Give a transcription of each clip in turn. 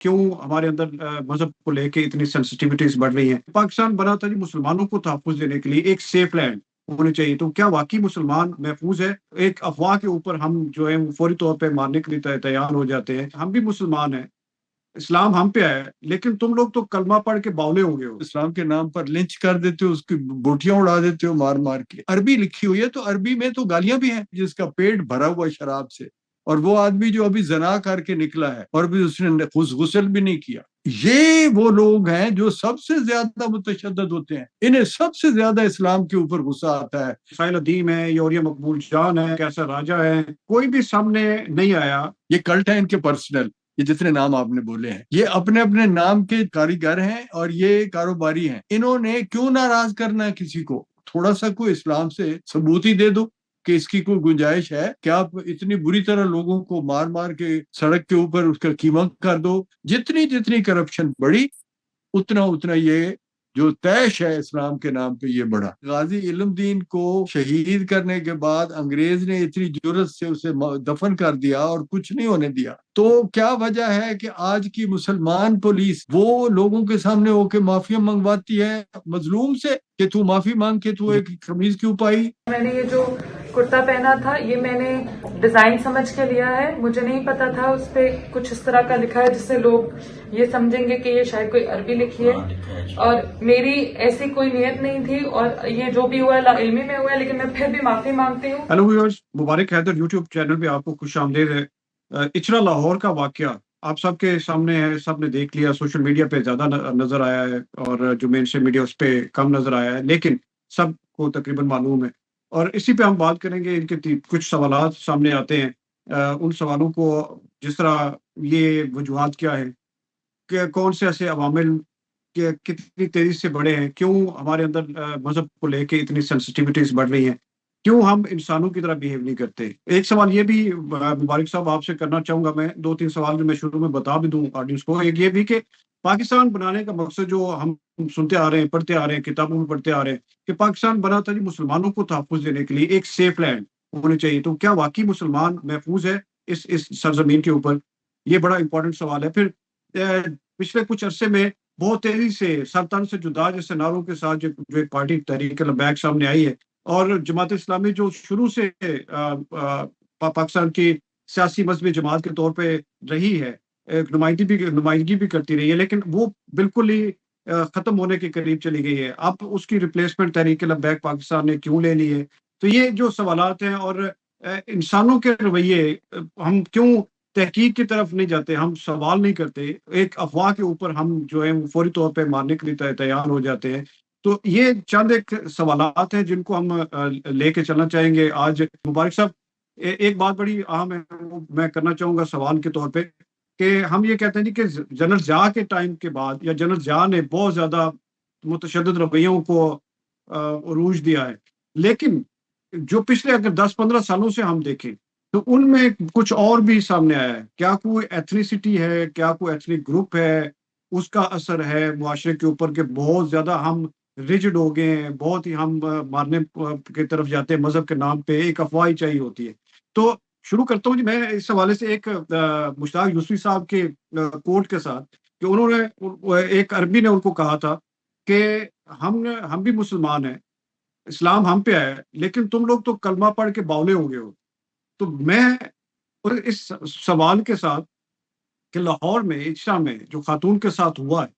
کیوں ہمارے اندر مذہب کو لے کے اتنی سینسٹیوٹیز بڑھ رہی ہیں؟ پاکستان بنا تھا جی مسلمانوں کو تحفظ دینے کے لیے، ایک سیف لینڈ ہونی چاہیے، تو کیا واقعی مسلمان محفوظ ہے؟ ایک افواہ کے اوپر ہم جو ہے فوری طور پہ ماننے کے لیے تیار ہو جاتے ہیں۔ ہم بھی مسلمان ہیں، اسلام ہم پہ آیا ہے، لیکن تم لوگ تو کلمہ پڑھ کے باولے ہو گئے ہو، اسلام کے نام پر لنچ کر دیتے ہو، اس کی بوٹیاں اڑا دیتے ہو مار مار کے۔ عربی لکھی ہوئی ہے تو عربی میں تو گالیاں بھی ہیں، جس کا پیٹ بھرا ہوا شراب سے، اور وہ آدمی جو ابھی زنا کر کے نکلا ہے اور بھی اس نے غسل بھی نہیں کیا، یہ وہ لوگ ہیں جو سب سے زیادہ متشدد ہوتے ہیں، انہیں سب سے زیادہ اسلام کے اوپر غصہ آتا ہے۔ ساحل ادیم ہے، یوریا مقبول جان ہے، کیسا راجہ ہے، کوئی بھی سامنے نہیں آیا۔ یہ کلٹ ہے ان کے پرسنل، یہ جتنے نام آپ نے بولے ہیں یہ اپنے اپنے نام کے کاریگر ہیں اور یہ کاروباری ہیں۔ انہوں نے کیوں ناراض کرنا ہے کسی کو؟ تھوڑا سا کوئی اسلام سے ثبوت ہی دے دو کہ اس کی کوئی گنجائش ہے کہ آپ اتنی بری طرح لوگوں کو مار مار کے سڑک کے اوپر اس کا قیمہ کر دو۔ جتنی جتنی کرپشن بڑی، اتنا اتنا یہ جو طیش ہے اسلام کے نام پہ یہ بڑھا۔ غازی علم دین کو شہید کرنے کے بعد انگریز نے اتنی جرت سے اسے دفن کر دیا اور کچھ نہیں ہونے دیا، تو کیا وجہ ہے کہ آج کی مسلمان پولیس وہ لوگوں کے سامنے ہو کے معافی منگواتی ہے مظلوم سے کہ تو معافی مانگ کے تو ایک قمیض کیوں پائی؟ میں نے یہ جو کرتا پہنا تھا یہ میں نے ڈیزائن سمجھ کے لیا ہے، مجھے نہیں پتا تھا اس پہ کچھ اس طرح کا لکھا ہے جس سے لوگ یہ سمجھیں گے کہ یہ شاید کوئی عربی لکھی ہے، اور میری ایسی کوئی نیت نہیں تھی، اور یہ جو بھی ہوا ہے لا علمی میں ہوا ہے، لیکن میں پھر بھی معافی مانگتی ہوں۔ ہیلو ویورز، مبارک حیدر یوٹیوب چینل پہ آپ کو خوش آمدید ہے۔ اچرا لاہور کا واقعہ آپ سب کے سامنے ہے، سب نے دیکھ لیا، سوشل میڈیا پہ زیادہ نظر آیا ہے اور جو مین اسٹریم میڈیا اس پہ کم نظر آیا ہے، لیکن سب کو تقریباً معلوم ہے، اور اسی پہ ہم بات کریں گے۔ ان کے کچھ سوالات سامنے آتے ہیں، ان سوالوں کو جس طرح یہ وجوہات کیا ہے کہ کون سے ایسے عوامل کہ کتنی تیزی سے بڑھے ہیں، کیوں ہمارے اندر مذہب کو لے کے اتنی سینسٹیوٹیز بڑھ رہی ہیں، کیوں ہم انسانوں کی طرح بیہیو نہیں کرتے۔ ایک سوال یہ بھی مبارک صاحب آپ سے کرنا چاہوں گا، میں دو تین سوال جو میں شروع میں بتا بھی دوں آڈینس کو۔ ایک یہ بھی کہ پاکستان بنانے کا مقصد جو ہم سنتے آ رہے ہیں، پڑھتے آ رہے ہیں، کتابوں میں پڑھتے آ رہے ہیں کہ پاکستان بنا تھا جی مسلمانوں کو تحفظ دینے کے لیے، ایک سیف لینڈ ہونی چاہیے، تو کیا واقعی مسلمان محفوظ ہے اس سرزمین کے اوپر؟ یہ بڑا امپورٹنٹ سوال ہے۔ پھر پچھلے کچھ عرصے میں بہت تیزی سے سر تن سے جدا جیسے نعروں کے ساتھ جو ایک پارٹی تحریک لبیک سامنے آئی ہے، اور جماعت اسلامی جو شروع سے پاکستان کی سیاسی مذہبی جماعت کے طور پہ رہی ہے، ایک نمائندگی بھی کرتی رہی ہے، لیکن وہ بالکل ہی ختم ہونے کے قریب چلی گئی ہے۔ اب اس کی ریپلیسمنٹ تحریک لبیک پاکستان نے کیوں لے لی ہے؟ تو یہ جو سوالات ہیں، اور انسانوں کے رویے، ہم کیوں تحقیق کی طرف نہیں جاتے، ہم سوال نہیں کرتے، ایک افواہ کے اوپر ہم جو ہے فوری طور پہ ماننے کے لیے تیار ہو جاتے ہیں۔ تو یہ چند ایک سوالات ہیں جن کو ہم لے کے چلنا چاہیں گے آج۔ مبارک صاحب، ایک بات بڑی اہم ہے، وہ میں کرنا چاہوں گا سوال کے طور پہ، کہ ہم یہ کہتے ہیں جی کہ جنرل ضیاء کے ٹائم کے بعد، یا جنرل ضیاء نے بہت زیادہ متشدد رویوں کو عروج دیا ہے، لیکن جو پچھلے اگر 10-15 سالوں سے ہم دیکھیں تو ان میں کچھ اور بھی سامنے آیا ہے۔ کیا کوئی ایتھنیسٹی ہے، کیا کوئی ایتھنک گروپ ہے، اس کا اثر ہے معاشرے کے اوپر کہ بہت زیادہ ہم ریجڈ ہو گئے ہیں، بہت ہی ہم مارنے کی طرف جاتے ہیں مذہب کے نام پہ، ایک افواہ چاہیے ہوتی ہے۔ تو شروع کرتا ہوں جی میں اس حوالے سے ایک مشتاق یوسفی صاحب کے کوٹ کے ساتھ، کہ انہوں نے ایک عربی نے ان کو کہا تھا کہ ہم بھی مسلمان ہیں، اسلام ہم پہ آیا ہے، لیکن تم لوگ تو کلمہ پڑھ کے باولے ہو گئے ہو۔ تو میں اور اس سوال کے ساتھ کہ لاہور میں اچرا میں جو خاتون کے ساتھ ہوا ہے،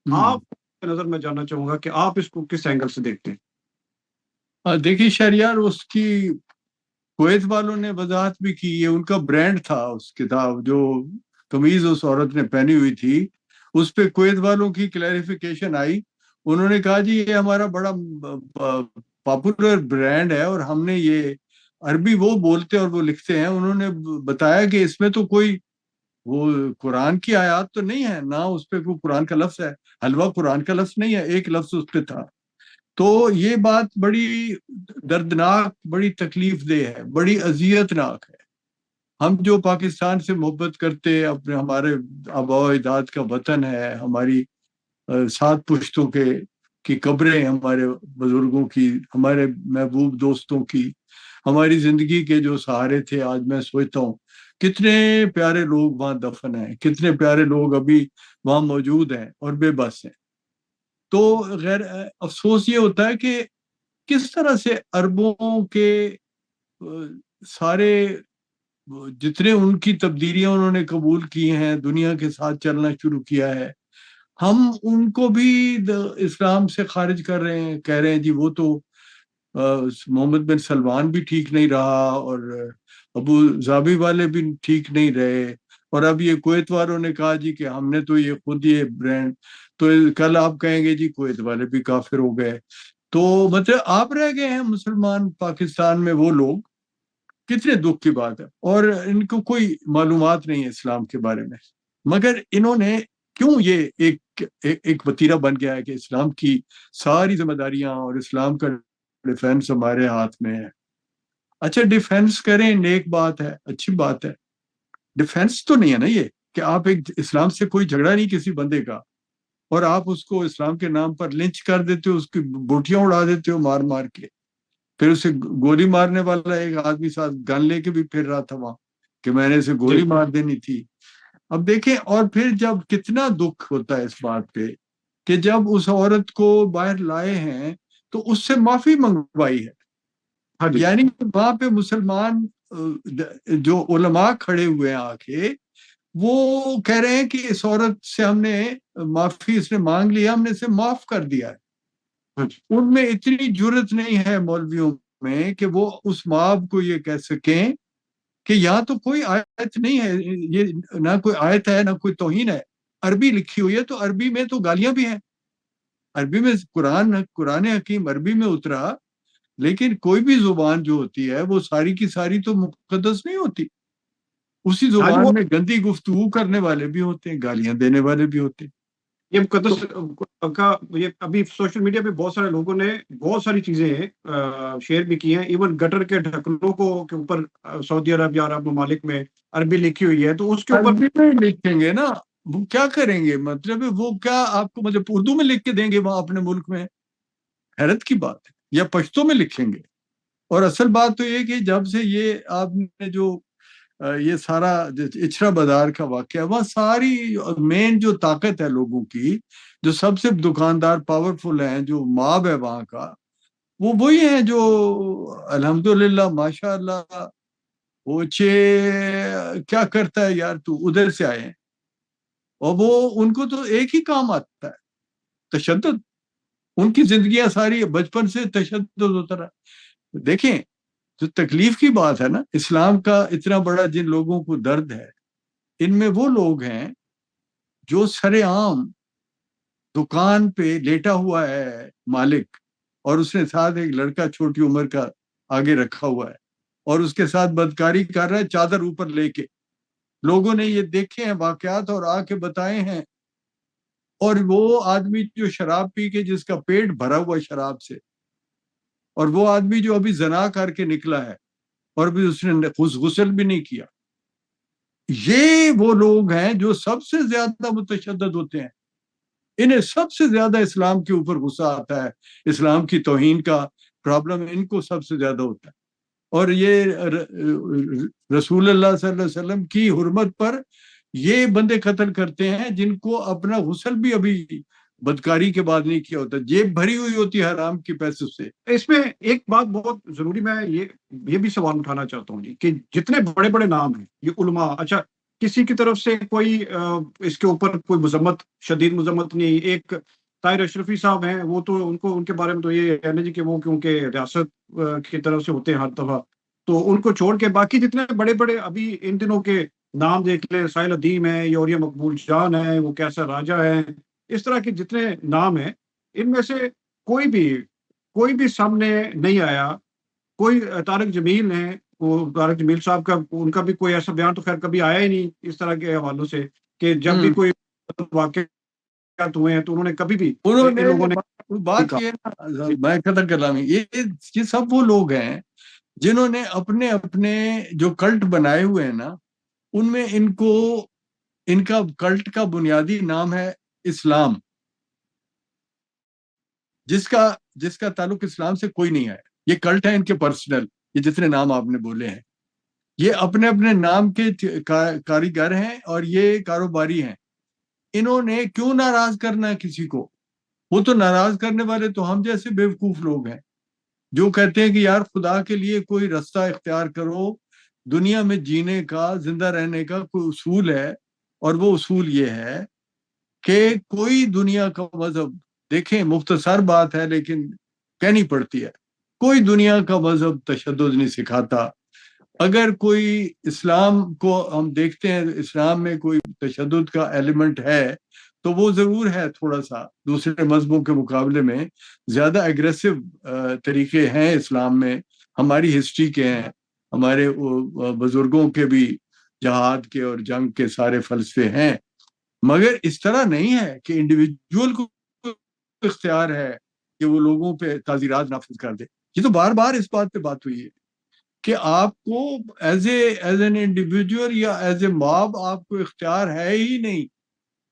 آپ کی نظر میں جاننا چاہوں گا کہ آپ اس کو کس اینگل سے دیکھتے ہیں؟ دیکھیے شہریار، اس کی کویت والوں نے وضاحت بھی کی، یہ ان کا برانڈ تھا۔ اس کتاب جو قمیض اس عورت نے پہنی ہوئی تھی، اس پہ کویت والوں کی کلیریفیکیشن آئی۔ انہوں نے کہا جی یہ ہمارا بڑا پاپولر برانڈ ہے، اور ہم نے یہ عربی وہ بولتے اور وہ لکھتے ہیں۔ انہوں نے بتایا کہ اس میں تو کوئی وہ قرآن کی آیات تو نہیں ہے، نہ اس پہ کوئی قرآن کا لفظ ہے، حلوہ قرآن کا لفظ نہیں ہے، ایک لفظ اس پہ تھا۔ تو یہ بات بڑی دردناک، بڑی تکلیف دہ ہے، بڑی اذیت ناک ہے۔ ہم جو پاکستان سے محبت کرتے، اپنے ہمارے آباء و اجداد کا وطن ہے، ہماری سات پشتوں کی قبریں، ہمارے بزرگوں کی، ہمارے محبوب دوستوں کی، ہماری زندگی کے جو سہارے تھے، آج میں سوچتا ہوں کتنے پیارے لوگ وہاں دفن ہیں، کتنے پیارے لوگ ابھی وہاں موجود ہیں اور بے بس ہیں. تو غیر افسوس یہ ہوتا ہے کہ کس طرح سے عربوں کے سارے جتنے ان کی تبدیلیاں انہوں نے قبول کی ہیں، دنیا کے ساتھ چلنا شروع کیا ہے، ہم ان کو بھی اسلام سے خارج کر رہے ہیں، کہہ رہے ہیں جی وہ تو محمد بن سلمان بھی ٹھیک نہیں رہا، اور ابو ظبی والے بھی ٹھیک نہیں رہے، اور اب یہ کویت والوں نے کہا جی کہ ہم نے تو یہ خود یہ برانڈ، تو کل آپ کہیں گے جی کویت والے بھی کافر ہو گئے. تو مطلب آپ رہ گئے ہیں مسلمان پاکستان میں وہ لوگ، کتنے دکھ کی بات ہے. اور ان کو کوئی معلومات نہیں ہے اسلام کے بارے میں، مگر انہوں نے کیوں یہ ایک وتیرہ بن گیا ہے کہ اسلام کی ساری ذمہ داریاں اور اسلام کا ڈیفینس ہمارے ہاتھ میں ہے. اچھا ڈیفینس کریں، نیک بات ہے، اچھی بات ہے. ڈیفینس تو نہیں ہے نا یہ کہ آپ ایک اسلام سے کوئی جھگڑا نہیں کسی بندے کا، اور آپ اس کو اسلام کے نام پر لنچ کر دیتے ہو، اس کی بوٹیاں اڑا دیتے ہو مار مار کے. پھر اسے گولی مارنے والا ایک آدمی ساتھ گن لے کے بھی پھر رہا تھا وہاں کہ میں نے اسے گولی مار دینی تھی. اب دیکھیں، اور پھر جب کتنا دکھ ہوتا ہے اس بات پہ کہ جب اس عورت کو باہر لائے ہیں تو اس سے معافی منگوائی ہے. یعنی وہاں پہ مسلمان جو علماء کھڑے ہوئے ہیں آ کے، وہ کہہ رہے ہیں کہ اس عورت سے ہم نے معافی، اس نے مانگ لیا، ہم نے اسے معاف کر دیا ہے. ان میں اتنی جرت نہیں ہے مولویوں میں کہ وہ اس ماں کو یہ کہہ سکیں کہ یہاں تو کوئی آیت نہیں ہے، یہ نہ کوئی آیت ہے نہ کوئی توہین ہے. عربی لکھی ہوئی ہے تو عربی میں تو گالیاں بھی ہیں، عربی میں قرآن حکیم عربی میں اترا، لیکن کوئی بھی زبان جو ہوتی ہے وہ ساری کی ساری تو مقدس نہیں ہوتی. اسی زبان میں گندی گفتگو کرنے والے بھی ہوتے ہیں، گالیاں دینے والے بھی ہوتے ہیں. یہ مقدس کا یہ ابھی سوشل میڈیا پہ بہت سارے لوگوں نے بہت ساری چیزیں شیئر بھی کی ہیں. ایون گٹر کے ڈھکنوں کو کے اوپر سعودی عرب یا عرب ممالک میں عربی لکھی ہوئی ہے، تو اس کے اوپر عربی میں لکھیں گے نا، وہ کیا کریں گے؟ مطلب وہ کیا آپ کو مطلب اردو میں لکھ کے دیں گے وہاں اپنے ملک میں؟ حیرت کی بات ہے. یا پشتو میں لکھیں گے. اور اصل بات تو یہ کہ جب سے یہ آپ نے جو یہ سارا اچھرا بازار کا واقعہ، وہاں ساری مین جو طاقت ہے لوگوں کی، جو سب سے دکاندار پاورفل ہیں، جو ماب ہے وہاں کا، وہ وہی ہیں جو الحمدللہ ماشاء اللہ وہ کیا کرتا ہے یار، تو ادھر سے آئے ہیں، اور وہ ان کو تو ایک ہی کام آتا ہے، تشدد. ان کی زندگیاں ساری بچپن سے تشدد ہوتا رہا. دیکھیں جو تکلیف کی بات ہے نا، اسلام کا اتنا بڑا جن لوگوں کو درد ہے، ان میں وہ لوگ ہیں جو سر عام دکان پہ لیٹا ہوا ہے مالک، اور اس نے ساتھ ایک لڑکا چھوٹی عمر کا آگے رکھا ہوا ہے، اور اس کے ساتھ بدکاری کر رہا ہے چادر اوپر لے کے. لوگوں نے یہ دیکھے ہیں واقعات اور آ کے بتائے ہیں. اور وہ آدمی جو شراب پی کے جس کا پیٹ بھرا ہوا شراب سے، اور وہ آدمی جو ابھی زنا کر کے نکلا ہے اور بھی اس نے غسل بھی نہیں کیا، یہ وہ لوگ ہیں جو سب سے زیادہ متشدد ہوتے ہیں. انہیں سب سے زیادہ اسلام کے اوپر غصہ آتا ہے، اسلام کی توہین کا پرابلم ان کو سب سے زیادہ ہوتا ہے. اور یہ رسول اللہ صلی اللہ علیہ وسلم کی حرمت پر یہ بندے قتل کرتے ہیں جن کو اپنا غسل بھی ابھی بدکاری کے بعد نہیں کیا ہوتا، جیب بھری ہوئی ہوتی ہے حرام کی پیسوں سے. اس میں ایک بات بہت ضروری، میں یہ بھی سوال اٹھانا چاہتا ہوں جی، کہ جتنے بڑے بڑے نام ہیں یہ علماء، اچھا کسی کی طرف سے کوئی اس کے اوپر کوئی مذمت، شدید مذمت نہیں. ایک طاہر اشرفی صاحب ہیں، وہ تو ان کے بارے میں تو یہ ہے نا جی کہ وہ کیونکہ ریاست کی طرف سے ہوتے ہیں ہر دفعہ، تو ان کو چھوڑ کے باقی جتنے بڑے بڑے ابھی ان دنوں کے نام دیکھ لیں، ساحل ادیم ہے، یوریا مقبول جان ہے، وہ کیسا راجہ ہے، اس طرح کے جتنے نام ہیں، ان میں سے کوئی بھی سامنے نہیں آیا. کوئی طارق جمیل ہیں، وہ طارق جمیل صاحب کا، ان کا بھی کوئی ایسا بیان تو خیر کبھی آیا ہی نہیں اس طرح کے حوالوں سے کہ جب بھی کوئی واقعات ہوئے ہیں تو انہوں نے کبھی بھی انہوں ان لوگوں نے نے بات یہ میں قدر کلامی، یہ سب وہ لوگ ہیں جنہوں نے اپنے اپنے جو کلٹ بنائے ہوئے ہیں نا، ان میں ان کا کلٹ کا بنیادی نام ہے اسلام، جس کا تعلق اسلام سے کوئی نہیں ہے. یہ کلٹ ہے ان کے پرسنل، یہ جتنے نام آپ نے بولے ہیں. یہ اپنے اپنے نام کے کاریگر ہیں اور یہ کاروباری ہیں. انہوں نے کیوں ناراض کرنا ہے کسی کو؟ وہ تو ناراض کرنے والے تو ہم جیسے بیوقوف لوگ ہیں جو کہتے ہیں کہ یار خدا کے لیے کوئی رستہ اختیار کرو. دنیا میں جینے کا، زندہ رہنے کا کوئی اصول ہے، اور وہ اصول یہ ہے کہ کوئی دنیا کا مذہب، دیکھیں مختصر بات ہے لیکن کہنی پڑتی ہے، کوئی دنیا کا مذہب تشدد نہیں سکھاتا. اگر کوئی اسلام کو ہم دیکھتے ہیں، اسلام میں کوئی تشدد کا ایلیمنٹ ہے تو وہ ضرور ہے، تھوڑا سا دوسرے مذہبوں کے مقابلے میں زیادہ ایگریسو طریقے ہیں اسلام میں. ہماری ہسٹری کے ہیں، ہمارے بزرگوں کے بھی جہاد کے اور جنگ کے سارے فلسفے ہیں، مگر اس طرح نہیں ہے کہ انڈیویجول کو اختیار ہے کہ وہ لوگوں پہ تعزیرات نافذ کر دے. یہ تو بار بار اس بات پہ بات ہوئی ہے کہ آپ کو ایز این انڈیویجول یا ایز اے ماب آپ کو اختیار ہے ہی نہیں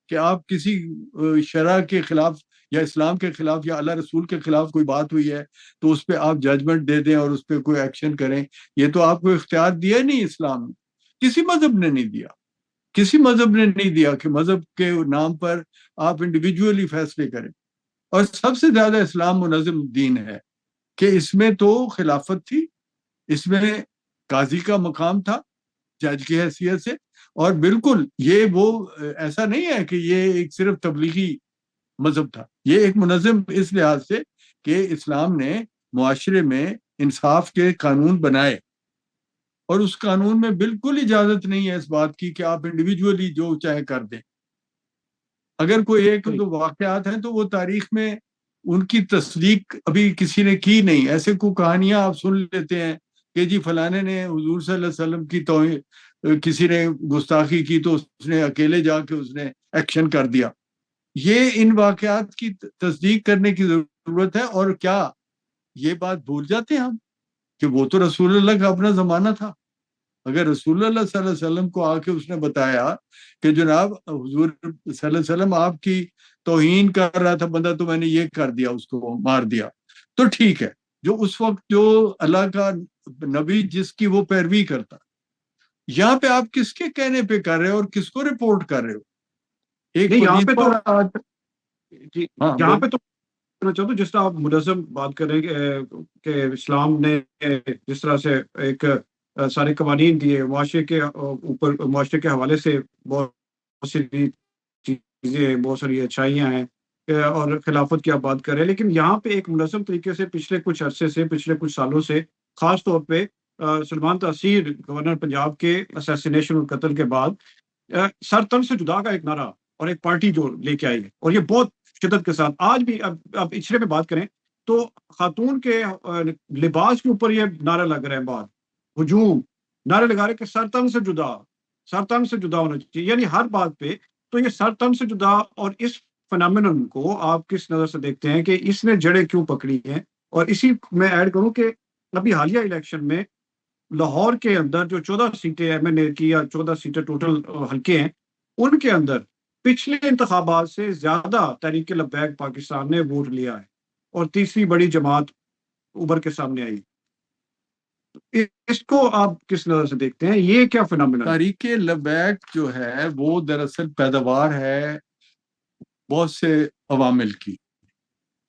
کہ آپ کسی شرع کے خلاف یا اسلام کے خلاف یا اللہ رسول کے خلاف کوئی بات ہوئی ہے تو اس پہ آپ ججمنٹ دے دیں اور اس پہ کوئی ایکشن کریں. یہ تو آپ کو اختیار دیا نہیں اسلام نے، کسی مذہب نے نہیں دیا. کسی مذہب نے نہیں دیا کہ مذہب کے نام پر آپ انڈیویجولی فیصلے کریں. اور سب سے زیادہ اسلام منظم دین ہے کہ اس میں تو خلافت تھی، اس میں قاضی کا مقام تھا جج کی حیثیت سے، اور بالکل یہ وہ ایسا نہیں ہے کہ یہ ایک صرف تبلیغی مذہب تھا. یہ ایک منظم اس لحاظ سے کہ اسلام نے معاشرے میں انصاف کے قانون بنائے، اور اس قانون میں بالکل اجازت نہیں ہے اس بات کی کہ آپ انڈیویجولی جو چاہے کر دیں. اگر کوئی ایک دو واقعات ہیں تو وہ تاریخ میں ان کی تصدیق ابھی کسی نے کی نہیں. ایسے کو کہانیاں آپ سن لیتے ہیں کہ جی فلانے نے حضور صلی اللہ علیہ وسلم کی توہین، کسی نے گستاخی کی تو اس نے اکیلے جا کے اس نے ایکشن کر دیا. یہ ان واقعات کی تصدیق کرنے کی ضرورت ہے. اور کیا یہ بات بھول جاتے ہیں ہم کہ وہ تو رسول اللہ کا اپنا زمانہ تھا. اگر رسول اللہ صلی اللہ علیہ وسلم کو آ کے اس نے بتایا کہ جناب حضور صلی اللہ علیہ وسلم آپ کی توہین کر رہا تھا بندہ تو میں نے یہ کر دیا، اس کو مار دیا، تو ٹھیک ہے. جو اس وقت جو اللہ کا نبی جس کی وہ پیروی کرتا، یہاں پہ آپ کس کے کہنے پہ کر رہے ہو اور کس کو رپورٹ کر رہے ہو؟ ایک یہاں پہ تو جی یہاں پہ تو چاہتا ہوں جس طرح آپ منظم بات کریں کہ اسلام نے جس طرح سے ایک سارے قوانین دیے معاشرے کے اوپر، معاشرے کے حوالے سے بہت سی چیزیں، بہت ساری اچھائیاں ہیں، اور خلافت کی آپ بات کر رہے ہیں. لیکن یہاں پہ ایک منظم طریقے سے پچھلے کچھ عرصے سے، پچھلے کچھ سالوں سے، خاص طور پہ سلمان تاثیر گورنر پنجاب کے اسیسینیشن اور قتل کے بعد سر تن سے جدا کا ایک نعرہ اور ایک پارٹی جو لے کے آئی ہے، اور یہ بہت شدت کے ساتھ آج بھی. اب پچھلے پہ بات کریں تو خاتون کے لباس کے اوپر یہ نعرہ لگ رہے ہیں، بعد ہجوم نعرے لگا رہے کہ سر تن سے جدا، سر تن سے جدا ہونا چاہیے، یعنی ہر بات پہ. تو یہ سر تن سے جدا اور اس فنامنن کو آپ کس نظر سے دیکھتے ہیں کہ اس نے جڑیں کیوں پکڑی ہیں؟ اور اسی میں ایڈ کروں کہ ابھی حالیہ الیکشن میں لاہور کے اندر جو 14 سیٹیں ایم این اے کی یا 14 سیٹیں ٹوٹل حلقے ہیں، ان کے اندر پچھلے انتخابات سے زیادہ تحریک لبیک پاکستان نے ووٹ لیا ہے، اور تیسری بڑی جماعت ابھر کے سامنے آئی. اس کو آپ کس نظر سے دیکھتے ہیں؟ یہ کیا فنامنا ہے؟ تحریک لبیک جو ہے وہ دراصل پیداوار ہے بہت سے عوامل کی.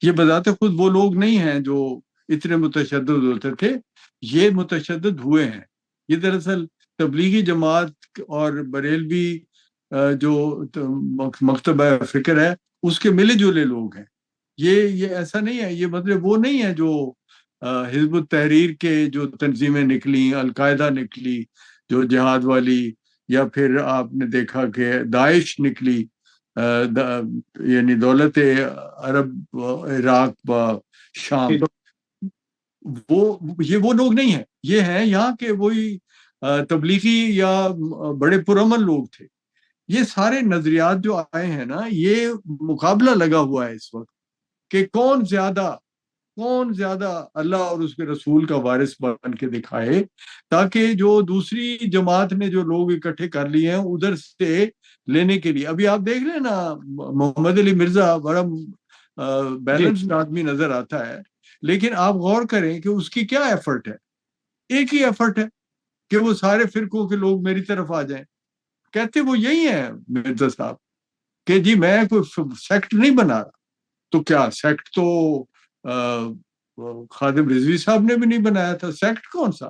یہ بذات خود وہ لوگ نہیں ہیں جو اتنے متشدد ہوتے تھے، یہ متشدد ہوئے ہیں. یہ دراصل تبلیغی جماعت اور بریلوی جو مکتبہ فکر ہے اس کے ملے جلے لوگ ہیں. یہ ایسا نہیں ہے، یہ مطلب وہ نہیں ہے جو حزب التحریر کے جو تنظیمیں نکلی، القاعدہ نکلی جو جہاد والی، یا پھر آپ نے دیکھا کہ داعش نکلی، یعنی دولت عرب عراق و شام. یہ وہ لوگ نہیں ہیں، یہ ہیں یہاں کے وہی تبلیغی یا بڑے پرامن لوگ تھے. یہ سارے نظریات جو آئے ہیں نا، یہ مقابلہ لگا ہوا ہے اس وقت کہ کون زیادہ اللہ اور اس کے رسول کا وارث بن کے دکھائے، تاکہ جو دوسری جماعت نے جو لوگ اکٹھے کر لیے ہیں ادھر سے لینے کے لیے. ابھی آپ دیکھ لیں نا، محمد علی مرزا بڑا بیلنسڈ آدمی نظر آتا ہے، لیکن آپ غور کریں کہ اس کی کیا ایفرٹ ہے. ایک ہی ایفرٹ ہے کہ وہ سارے فرقوں کے لوگ میری طرف آ جائیں. کہتے وہ یہی ہے مرزا صاحب کہ جی میں کوئی سیکٹ نہیں بنا رہا. تو کیا سیکٹ تو خادم رضوی صاحب نے بھی نہیں بنایا تھا. سیکٹ کون سا؟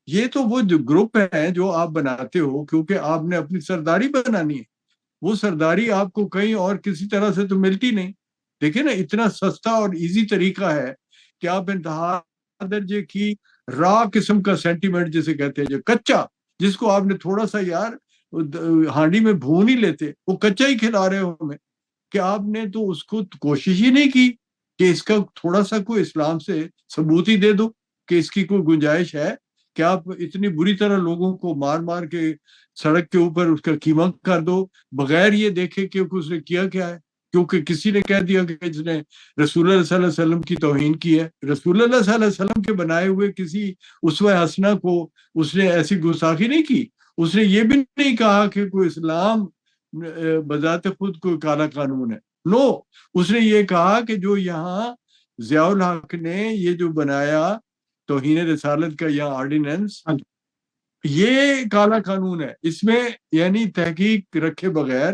یہ تو وہ جو گروپ ہیں جو آپ بناتے ہو کیونکہ آپ نے اپنی سرداری بنانی ہے. وہ سرداری آپ کو کہیں اور کسی طرح سے تو ملتی نہیں. دیکھیں نا اتنا سستا اور ایزی طریقہ ہے کہ آپ انتہا درجے کی را قسم کا سینٹیمنٹ جسے کہتے ہیں جو کچا، جس کو آپ نے تھوڑا سا یار ہانڈی میں بھون ہی لیتے، وہ کچا ہی کھلا رہے ہو ہمیں، کہ آپ نے تو اس کو کوشش ہی نہیں کی کہ اس کا تھوڑا سا کوئی اسلام سے ثبوت ہی دے دو کہ اس کی کوئی گنجائش ہے کہ آپ اتنی بری طرح لوگوں کو مار مار کے سڑک کے اوپر اس کا قیمہ کر دو بغیر یہ دیکھے کہ اس نے کیا کیا ہے. کیونکہ کسی نے کہہ دیا کہ اس نے رسول اللہ صلی اللہ علیہ وسلم کی توہین کی ہے. رسول اللہ صلی اللہ علیہ وسلم کے بنائے ہوئے کسی اسوہ حسنہ کو اس نے ایسی گستاخی نہیں کی. اس نے یہ بھی نہیں کہا کہ کوئی اسلام بذات خود کوئی کالا قانون ہے. نو، اس نے یہ کہا کہ جو یہاں ضیاء الحق نے یہ جو بنایا توہین رسالت کا یہاں آرڈیننس، یہ کالا قانون ہے. اس میں یعنی تحقیق رکھے بغیر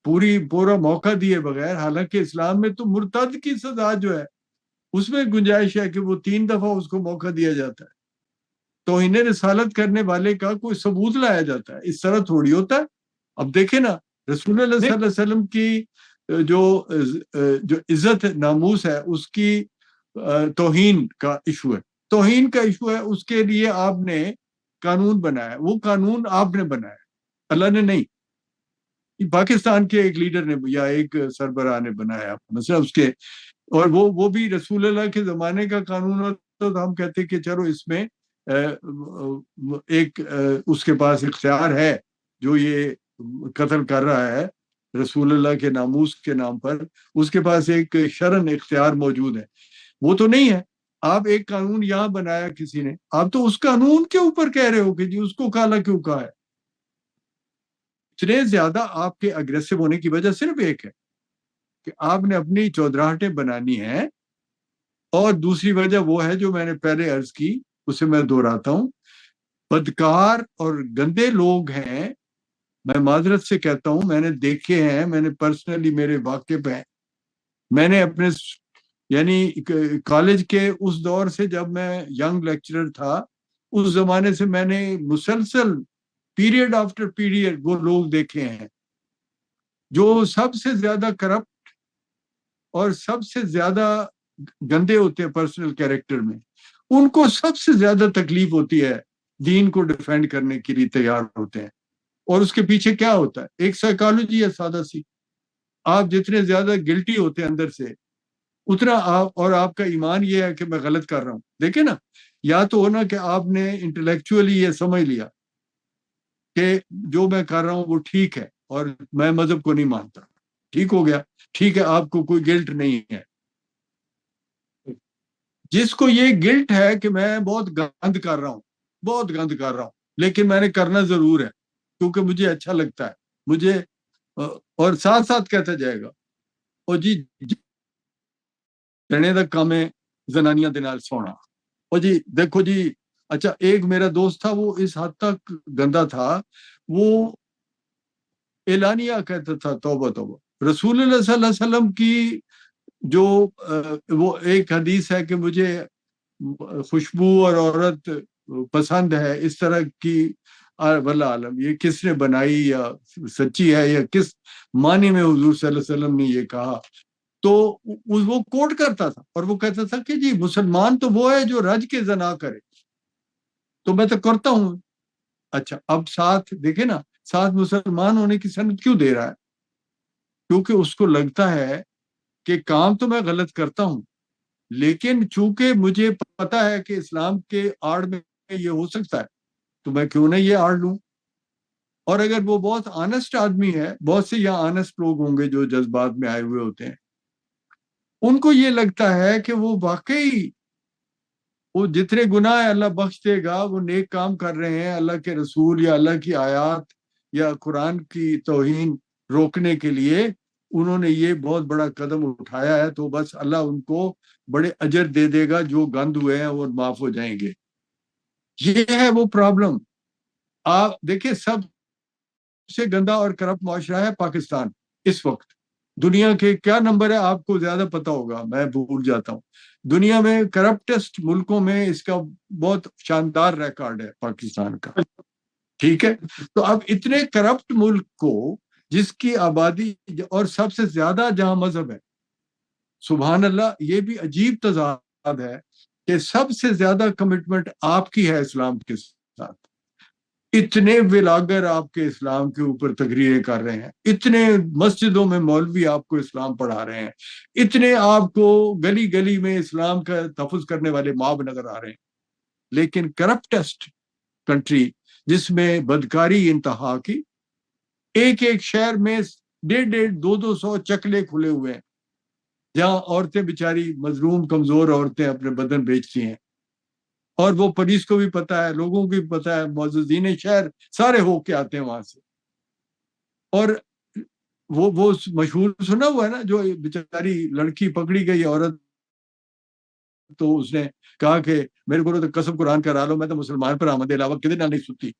پورا موقع دیے بغیر، حالانکہ اسلام میں تو مرتد کی سزا جو ہے اس میں گنجائش ہے کہ وہ 3 دفعہ اس کو موقع دیا جاتا ہے. توہین رسالت کرنے والے کا کوئی ثبوت لایا جاتا ہے. اس طرح تھوڑی ہوتا ہے. اب دیکھیں نا رسول اللہ صلی اللہ علیہ وسلم کی جو عزت ناموس ہے اس کی توہین کا ایشو ہے. توہین کا ایشو ہے، اس کے لیے آپ نے قانون بنایا. وہ قانون آپ نے بنایا، اللہ نے نہیں. پاکستان کے ایک لیڈر نے یا ایک سربراہ نے بنایا مثلا اس کے، اور وہ بھی رسول اللہ کے زمانے کا قانون ہوتا تو ہم کہتے کہ چلو اس میں ایک اس کے پاس اختیار ہے جو یہ قتل کر رہا ہے رسول اللہ کے ناموس کے نام پر، اس کے پاس ایک شرعن اختیار موجود ہے. وہ تو نہیں ہے. آپ ایک قانون یہاں بنایا کسی نے، آپ تو اس قانون کے اوپر کہہ رہے ہو کہ جی اس کو کالا کیوں کہا ہے. اتنے زیادہ آپ کے اگریسو ہونے کی وجہ صرف ایک ہے کہ آپ نے اپنی چودراہٹیں بنانی ہیں، اور دوسری وجہ وہ ہے جو میں نے پہلے عرض کی، اسے میں دہراتا ہوں. بدکار اور گندے لوگ ہیں، میں معذرت سے کہتا ہوں، میں نے دیکھے ہیں، میں نے پرسنلی میرے واقف ہیں. میں نے اپنے یعنی کالج کے اس دور سے جب میں ینگ لیکچرر تھا اس زمانے سے میں نے مسلسل پیریڈ آفٹر پیریڈ وہ لوگ دیکھے ہیں جو سب سے زیادہ کرپٹ اور سب سے زیادہ گندے ہوتے ہیں پرسنل کیریکٹر میں. ان کو سب سے زیادہ تکلیف ہوتی ہے، دین کو ڈیفینڈ کرنے کے لیے تیار ہوتے ہیں. اور اس کے پیچھے کیا ہوتا ہے؟ ایک سائیکالوجی ہے سادہ سی. آپ جتنے زیادہ گلٹی ہوتے ہیں اندر سے اتنا اور آپ کا ایمان یہ ہے کہ میں غلط کر رہا ہوں. دیکھیں نا، یا تو ہونا کہ آپ نے انٹلیکچولی یہ سمجھ لیا کہ جو میں کر رہا ہوں وہ ٹھیک ہے اور میں مذہب کو نہیں مانتا، ٹھیک ہو گیا، ٹھیک ہے، آپ کو کوئی گلٹ نہیں ہے. جس کو یہ گلٹ ہے کہ میں بہت گند کر رہا ہوں، بہت گند کر رہا ہوں، لیکن میں نے کرنا ضرور ہے کیونکہ مجھے اچھا لگتا ہے مجھے، اور ساتھ ساتھ کہتا جائے گا اور جی کہنے دا کام ہے زنانیاں دے نال سونا. اور جی دیکھو جی، اچھا ایک میرا دوست تھا وہ اس حد تک گندا تھا، وہ اعلانیہ کہتا تھا توبہ توبہ رسول اللہ صلی اللہ علیہ وسلم کی جو وہ ایک حدیث ہے کہ مجھے خوشبو اور عورت پسند ہے، اس طرح کی واللہ عالم یہ کس نے بنائی یا سچی ہے یا کس معنی میں حضور صلی اللہ علیہ وسلم نے یہ کہا. تو وہ کوٹ کرتا تھا اور وہ کہتا تھا کہ جی مسلمان تو وہ ہے جو رج کے زنا کرے، تو میں تو کرتا ہوں. اچھا اب ساتھ دیکھیں نا، ساتھ مسلمان ہونے کی سند کیوں دے رہا ہے؟ کیونکہ اس کو لگتا ہے کہ کام تو میں غلط کرتا ہوں لیکن چونکہ مجھے پتا ہے کہ اسلام کے آڑ میں یہ ہو سکتا ہے تو میں کیوں نہ یہ آڑ لوں. اور اگر وہ بہت آنسٹ آدمی ہے، بہت سے یہاں آنسٹ لوگ ہوں گے جو جذبات میں آئے ہوئے ہوتے ہیں، ان کو یہ لگتا ہے کہ وہ واقعی وہ جتنے گناہ اللہ بخش دے گا، وہ نیک کام کر رہے ہیں، اللہ کے رسول یا اللہ کی آیات یا قرآن کی توہین روکنے کے لیے انہوں نے یہ بہت بڑا قدم اٹھایا ہے، تو بس اللہ ان کو بڑے اجر دے دے گا، جو گند ہوئے ہیں وہ معاف ہو جائیں گے. یہ ہے وہ پرابلم. آپ دیکھیں سب سے گندا اور کرپٹ معاشرہ ہے پاکستان اس وقت. دنیا کے کیا نمبر ہے آپ کو زیادہ پتا ہوگا, میں بھول جاتا ہوں. دنیا میں کرپٹسٹ ملکوں میں اس کا بہت شاندار ریکارڈ ہے پاکستان کا. ٹھیک ہے, تو اب اتنے کرپٹ ملک کو جس کی آبادی اور سب سے زیادہ جہاں مذہب ہے, سبحان اللہ, یہ بھی عجیب تضاد ہے کہ سب سے زیادہ کمٹمنٹ آپ کی ہے اسلام کے ساتھ. اتنے ولاگر آپ کے اسلام کے اوپر تقریریں کر رہے ہیں, اتنے مسجدوں میں مولوی آپ کو اسلام پڑھا رہے ہیں, اتنے آپ کو گلی گلی میں اسلام کا تحفظ کرنے والے ماب نظر آ رہے ہیں. لیکن کرپٹسٹ کنٹری جس میں بدکاری انتہا کی, ایک ایک شہر میں 150-200 چکلے کھلے ہوئے ہیں جہاں عورتیں بیچاری مظلوم کمزور عورتیں اپنے بدن بیچتی ہیں, اور وہ پولیس کو بھی پتا ہے, لوگوں کو بھی پتا ہے, معززین شہر سارے ہو کے آتے ہیں وہاں سے. اور وہ مشہور سنا ہوا ہے نا, جو بیچاری لڑکی پکڑی گئی عورت, تو اس نے کہا کہ میرے کو تو قسم قرآن کرا لو, میں تو مسلمان پر آمد علاوہ کدے نہ نہیں ستی.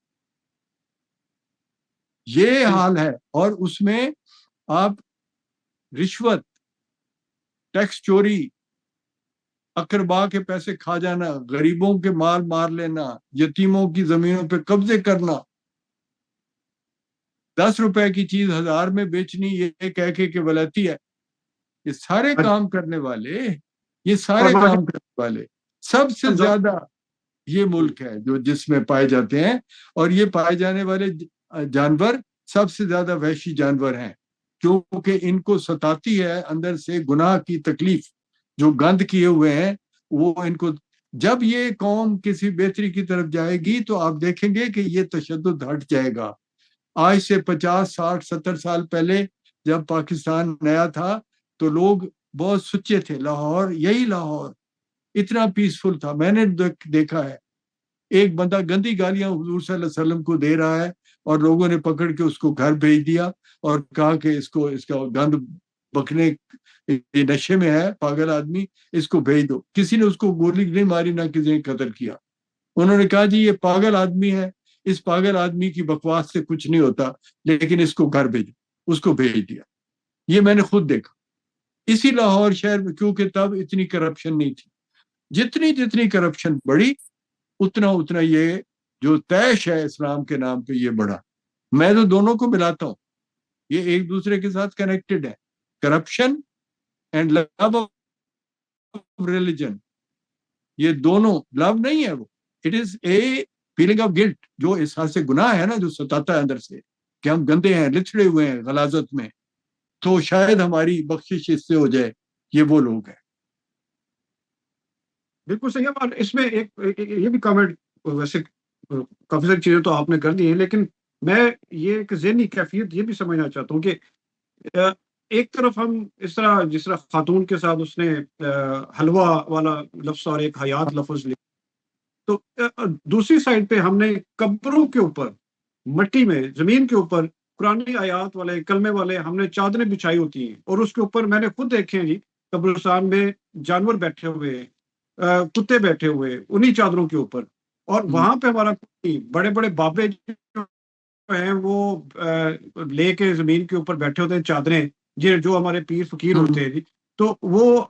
یہ حال ہے. اور اس میں آپ رشوت, ٹیکس چوری, اقربا کے پیسے کھا جانا, غریبوں کے مال مار لینا, یتیموں کی زمینوں پہ قبضے کرنا, 10 روپے کی چیز 1000 میں بیچنی, یہ کہہ کے کہ ولایتی ہے. یہ سارے کام کرنے والے سب سے زیادہ یہ ملک ہے جو جس میں پائے جاتے ہیں. اور یہ پائے جانے والے جانور سب سے زیادہ وحشی جانور ہیں, کیونکہ ان کو ستاتی ہے اندر سے گناہ کی تکلیف. جو گند کیے ہوئے ہیں وہ ان کو, جب یہ قوم کسی بہتری کی طرف جائے گی تو آپ دیکھیں گے کہ یہ تشدد ہٹ جائے گا. آج سے 50 60 70 سال پہلے جب پاکستان نیا تھا تو لوگ بہت سچے تھے. لاہور, یہی لاہور اتنا پیسفل تھا. میں نے دیکھا ہے ایک بندہ گندی گالیاں حضور صلی اللہ علیہ وسلم کو دے رہا ہے, اور لوگوں نے پکڑ کے اس کو گھر بھیج دیا اور کہا کہ اس کا گند بکنے, یہ نشے میں ہے پاگل آدمی, اس کو بھیج دو. کسی نے اس کو گولی نہیں ماری, نہ کسی نے قتل کیا. انہوں نے کہا جی یہ پاگل آدمی ہے, اس پاگل آدمی کی بکواس سے کچھ نہیں ہوتا, لیکن اس کو گھر بھیجو. اس کو بھیج دیا. یہ میں نے خود دیکھا اسی لاہور شہر میں, کیونکہ تب اتنی کرپشن نہیں تھی. جتنی کرپشن بڑھی اتنا یہ جو طیش ہے اسلام کے نام پہ یہ بڑھا. میں تو دونوں کو ملاتا ہوں, یہ ایک دوسرے کے ساتھ کنیکٹڈ ہے. Corruption and love of religion, یہ دونوں لو نہیں ہے, وہ it is a feeling of guilt, جو احساس گناہ ہے نا, جو ستاتا ہے اندر سے کہ ہم گندے ہیں, لچڑے ہوئے ہیں غلاظت میں, تو شاید ہماری بخشش اس سے ہو جائے. یہ وہ لوگ ہیں. بالکل صحیح ہے. اور اس میں ایک یہ بھی کامنٹ, ویسے کافی ساری چیزیں تو آپ نے کر دی ہیں, لیکن میں یہ ایک ذہنی کیفیت یہ بھی سمجھنا چاہتا ہوں کہ ایک طرف ہم اس طرح, جس طرح خاتون کے ساتھ اس نے حلوہ والا لفظ اور ایک حیات لفظ لیا, تو دوسری سائڈ پہ ہم نے قبروں کے اوپر, مٹی میں, زمین کے اوپر قرآنی آیات والے, کلمے والے ہم نے چادریں بچھائی ہوتی ہیں, اور اس کے اوپر میں نے خود دیکھے ہیں جی, قبرستان میں جانور بیٹھے ہوئے ہیں, کتے بیٹھے ہوئے انہی چادروں کے اوپر, اور وہاں پہ ہمارا بڑے بڑے بابے جو ہیں وہ لے کے زمین کے اوپر بیٹھے ہوتے ہیں چادریں, جو ہمارے پیر فقیر ہوتے ہیں جی, تو وہ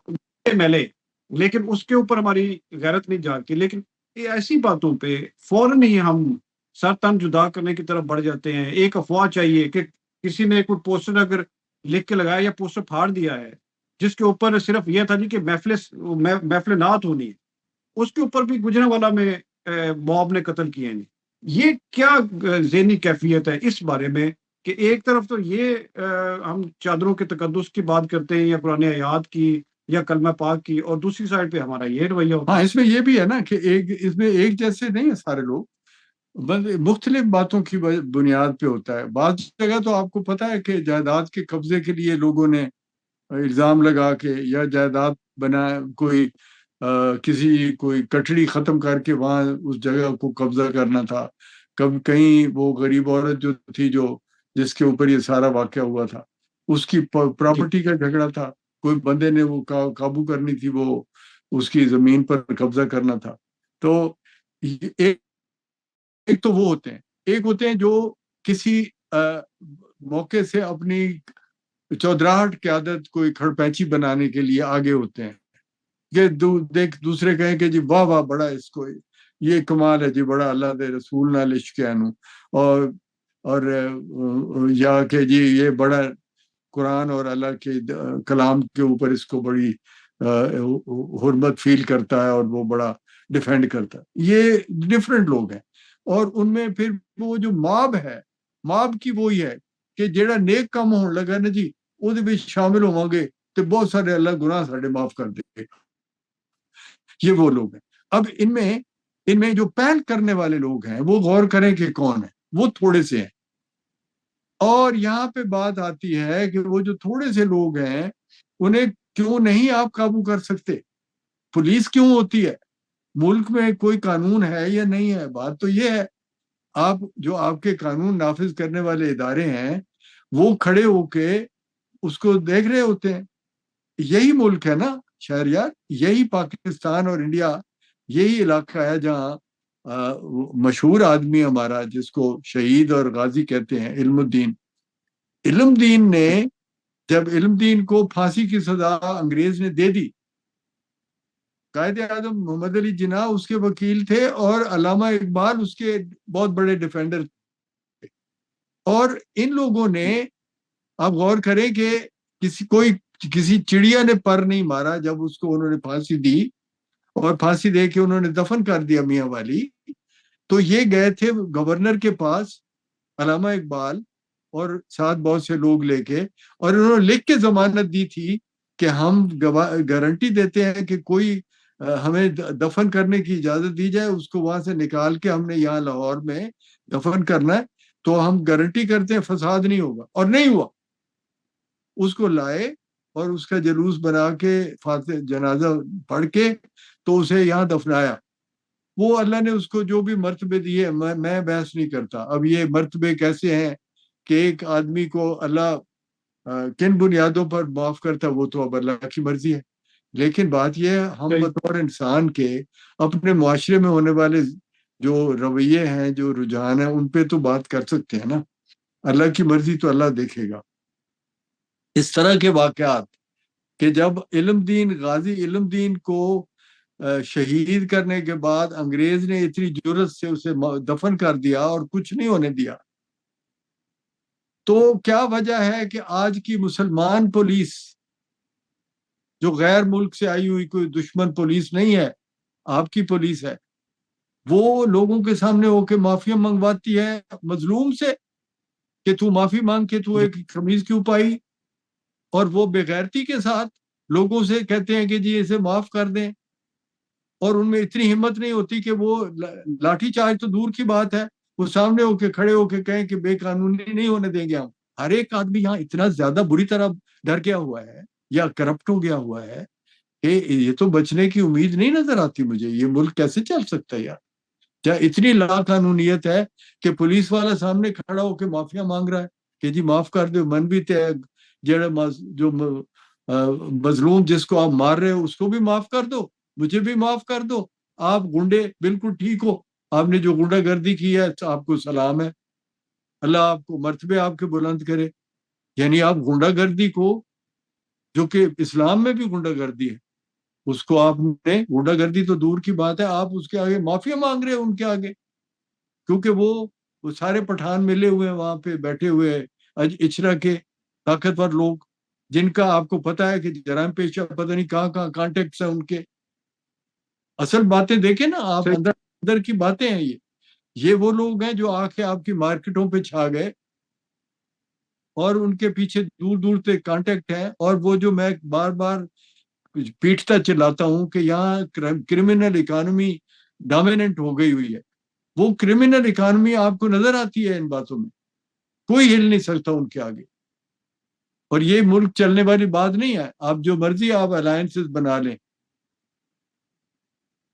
میلے, لیکن اس کے اوپر ہماری غیرت نہیں جاگتی. لیکن یہ ایسی باتوں پہ فوراً ہی ہم سر تن جدا کرنے کی طرف بڑھ جاتے ہیں. ایک افواہ چاہیے کہ کسی نے کوئی پوسٹر اگر لکھ کے لگایا یا پوسٹر پھاڑ دیا ہے جس کے اوپر صرف یہ تھا جی کہ محفل نعت ہونی ہے, اس کے اوپر بھی گجرانوالہ میں موب نے قتل کیے ہیں. یہ کیا ذہنی کیفیت ہے اس بارے میں کہ ایک طرف تو یہ ہم چادروں کے تقدس کی بات کرتے ہیں یا قرآن آیات کی یا کلمہ پاک کی, اور دوسری سائڈ پہ ہمارا یہ رویہ ہوتا ہے. ہاں, اس میں یہ بھی ہے نا کہ اس میں ایک جیسے نہیں ہے سارے لوگ, مختلف باتوں کی بنیاد پہ ہوتا ہے. بعض جگہ تو آپ کو پتا ہے کہ جائیداد کے قبضے کے لیے لوگوں نے الزام لگا کے, یا جائیداد بنا کوئی کٹڑی ختم کر کے وہاں اس جگہ کو قبضہ کرنا تھا. کہیں وہ غریب عورت جو تھی جس کے اوپر یہ سارا واقعہ ہوا تھا, اس کی پراپرٹی کا جھگڑا تھا, کوئی بندے نے وہ قابو کرنی تھی, وہ اس کی زمین پر قبضہ کرنا تھا. تو ایک تو وہ ہوتے ہیں. ایک ہوتے ہیں جو کسی موقع سے اپنی چودراہٹ قیادت کوئی کھڑپیچی بنانے کے لیے آگے ہوتے ہیں کہ دوسرے کہیں کہ جی واہ واہ بڑا اس کو یہ کمال ہے جی، بڑا اللہ دے رسول نال عشق ہے نو، اور یا کہ جی یہ بڑا قرآن اور اللہ کے کلام کے اوپر اس کو بڑی حرمت فیل کرتا ہے اور وہ بڑا ڈیفینڈ کرتا ہے. یہ ڈفرینٹ لوگ ہیں. اور ان میں پھر وہ جو ماب ہے، ماب کی وہی ہے کہ جیڑا نیک کام ہون لگا نا جی وہ شامل ہوں گے تو بہت سارے اللہ گناہ ساڑھے معاف کر دے گے. یہ وہ لوگ ہیں. اب ان میں جو پہل کرنے والے لوگ ہیں وہ غور کریں کہ کون ہیں. وہ تھوڑے سے ہیں. اور یہاں پہ بات آتی ہے کہ وہ جو تھوڑے سے لوگ ہیں انہیں کیوں نہیں آپ قابو کر سکتے؟ پولیس کیوں ہوتی ہے؟ ملک میں کوئی قانون ہے یا نہیں ہے؟ بات تو یہ ہے آپ کے قانون نافذ کرنے والے ادارے ہیں وہ کھڑے ہو کے اس کو دیکھ رہے ہوتے ہیں. یہی ملک ہے نا شہریار، یہی پاکستان اور انڈیا یہی علاقہ ہے جہاں مشہور آدمی ہمارا جس کو شہید اور غازی کہتے ہیں، علم الدین نے جب علم الدین کو پھانسی کی سزا انگریز نے دے دی، قائد اعظم محمد علی جناح اس کے وکیل تھے اور علامہ اقبال اس کے بہت بڑے ڈیفینڈر تھے. اور ان لوگوں نے، آپ غور کریں کہ کسی چڑیا نے پر نہیں مارا جب اس کو انہوں نے پھانسی دی اور پھانسی دے کے انہوں نے دفن کر دیا میاں والی. تو یہ گئے تھے گورنر کے پاس علامہ اقبال اور ساتھ بہت سے لوگ لے کے، اور انہوں نے لکھ کے ضمانت دی تھی کہ ہم گارنٹی دیتے ہیں کہ کوئی ہمیں دفن کرنے کی اجازت دی جائے، اس کو وہاں سے نکال کے ہم نے یہاں لاہور میں دفن کرنا ہے، تو ہم گارنٹی کرتے ہیں فساد نہیں ہوگا. اور نہیں ہوا. اس کو لائے اور اس کا جلوس بنا کے فاتح جنازہ پڑھ کے تو اسے یہاں دفنایا. وہ اللہ نے اس کو جو بھی مرتبے دیے میں بحث نہیں کرتا. اب یہ مرتبے کیسے ہیں کہ ایک آدمی کو اللہ کن بنیادوں پر معاف کرتا وہ تو اب اللہ کی مرضی ہے. لیکن بات یہ ہے ہم بطور انسان کے اپنے معاشرے میں ہونے والے جو رویے ہیں، جو رجحان ہیں، ان پہ تو بات کر سکتے ہیں نا. اللہ کی مرضی تو اللہ دیکھے گا. اس طرح کے واقعات کہ جب غازی علم الدین کو شہید کرنے کے بعد انگریز نے اتنی جرت سے اسے دفن کر دیا اور کچھ نہیں ہونے دیا، تو کیا وجہ ہے کہ آج کی مسلمان پولیس جو غیر ملک سے آئی ہوئی کوئی دشمن پولیس نہیں ہے، آپ کی پولیس ہے، وہ لوگوں کے سامنے ہو کے معافی منگواتی ہے مظلوم سے کہ تو معافی مانگ کے تو ایک قمیض کیوں پائی، اور وہ بے غیرتی کے ساتھ لوگوں سے کہتے ہیں کہ جی اسے معاف کر دیں. اور ان میں اتنی ہمت نہیں ہوتی کہ وہ لاٹھی چارج تو دور کی بات ہے، وہ سامنے ہو کے کھڑے ہو کے کہیں کہ بے قانونی نہیں ہونے دیں گے ہم. ہر ایک آدمی یہاں اتنا زیادہ بری طرح ڈر گیا ہوا ہے یا کرپٹ ہو گیا ہوا ہے کہ یہ تو بچنے کی امید نہیں نظر آتی مجھے. یہ ملک کیسے چل سکتا ہے یار؟ کیا اتنی لا قانونیت ہے کہ پولیس والا سامنے کھڑا ہو کے معافیاں مانگ رہا ہے کہ جی معاف کر دو، من بھی جو مظلوم جس کو آپ مار رہے ہو اس کو بھی معاف کر دو، مجھے بھی معاف کر دو. آپ گنڈے بالکل ٹھیک ہو، آپ نے جو گنڈا گردی کی ہے آپ کو سلام ہے، اللہ آپ کو مرتبے آپ کے بلند کرے. یعنی آپ گنڈا گردی کو، جو کہ اسلام میں بھی گنڈا گردی ہے، اس کو آپ نے، گنڈا گردی تو دور کی بات ہے، آپ اس کے آگے معافی مانگ رہے ہیں ان کے آگے، کیونکہ وہ سارے پٹھان ملے ہوئے ہیں وہاں پہ بیٹھے ہوئے اچرا کے طاقتور لوگ جن کا آپ کو پتا ہے کہ جرائم پیشہ پتہ نہیں کہاں کہاں کانٹیکٹس ہیں ان کے. اصل باتیں دیکھیں نا آپ، اندر کی باتیں ہیں. یہ وہ لوگ ہیں جو آ کے آپ کی مارکیٹوں پہ چھا گئے اور ان کے پیچھے دور دور تک کانٹیکٹ ہے. اور وہ جو میں بار بار پیٹتا چلاتا ہوں کہ یہاں کرمنل اکانومی ڈومیننٹ ہو گئی ہوئی ہے، وہ کرمنل اکانومی آپ کو نظر آتی ہے ان باتوں میں، کوئی ہل نہیں سکتا ان کے آگے. اور یہ ملک چلنے والی بات نہیں ہے. آپ جو مرضی آپ الائنسز بنا لیں،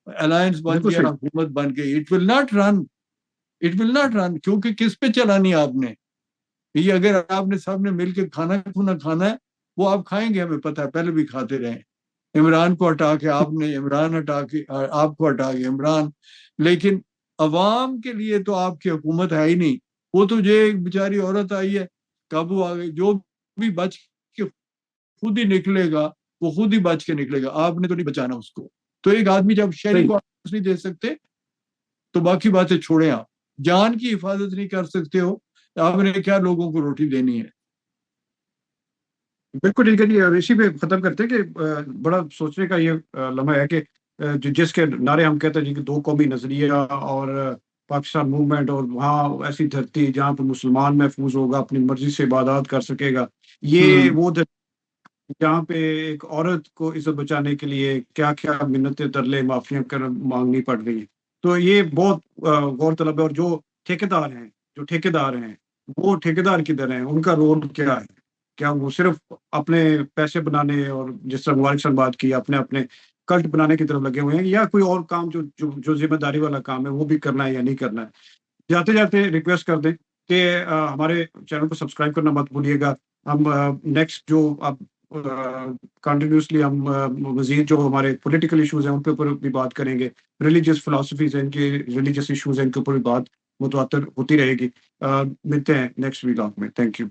الائنس بن گیا، حکومت بن گئی، اٹ ول ناٹ رن. کیونکہ کس پہ چلانی ہے آپ نے؟ یہ اگر آپ نے سب نے مل کے کھانا ہے وہ آپ کھائیں گے، ہمیں پتہ ہے، پہلے بھی کھاتے رہے. عمران کو ہٹا کے آپ نے، عمران ہٹا کے آپ کو ہٹا کے عمران. لیکن عوام کے لیے تو آپ کی حکومت ہے ہی نہیں. وہ تو جو ایک بیچاری عورت آئی ہے قابو آ گئی, جو بھی بچ کے خود ہی نکلے گا وہ خود ہی بچ کے نکلے گا, آپ نے تو نہیں بچانا اس کو. تو ایک آدمی جب شہری کو نہیں دے سکتے تو باقی باتیں چھوڑیں. آپ جان کی حفاظت نہیں کر سکتے ہو, آپ نے کیا لوگوں کو روٹی دینی ہے؟ بالکل ٹھیک ہے جی. اسی پہ ختم کرتے ہیں کہ بڑا سوچنے کا یہ لمحہ ہے کہ جس کے نعرے ہم کہتے ہیں جی کہ دو قومی نظریہ اور پاکستان موومنٹ, اور وہاں ایسی دھرتی جہاں پہ مسلمان محفوظ ہوگا, اپنی مرضی سے عبادات کر سکے گا, یہ وہ جہاں پہ ایک عورت کو عزت بچانے کے لیے کیا کیا منتیں ترلے معافیاں مانگنی پڑ رہی ہیں. تو یہ بہت غور طلب ہے. اور جو ٹھیکیدار ہیں وہ ٹھیکیدار کدھر ہیں, ان کا رول کیا ہے؟ کیا وہ صرف اپنے پیسے بنانے اور جس طرح مبارک صاحب بات کی اپنے اپنے کلٹ بنانے کی طرف لگے ہوئے ہیں, یا کوئی اور کام جو ذمہ داری والا کام ہے وہ بھی کرنا ہے یا نہیں کرنا ہے؟ جاتے جاتے ریکویسٹ کر دیں کہ ہمارے چینل کو سبسکرائب کرنا مت بھولیے گا. ہم نیکسٹ جو اب کنٹینیوسلی ہم مزید جو ہمارے پولیٹیکل ایشوز ہیں ان کے اوپر بھی بات کریں گے, ریلیجیس فلاسفیز ہیں, ان کے ریلیجیس ایشوز ہیں, ان کے اوپر بھی بات متواتر ہوتی رہے گی. ملتے ہیں نیکسٹ ولاگ میں. Thank you.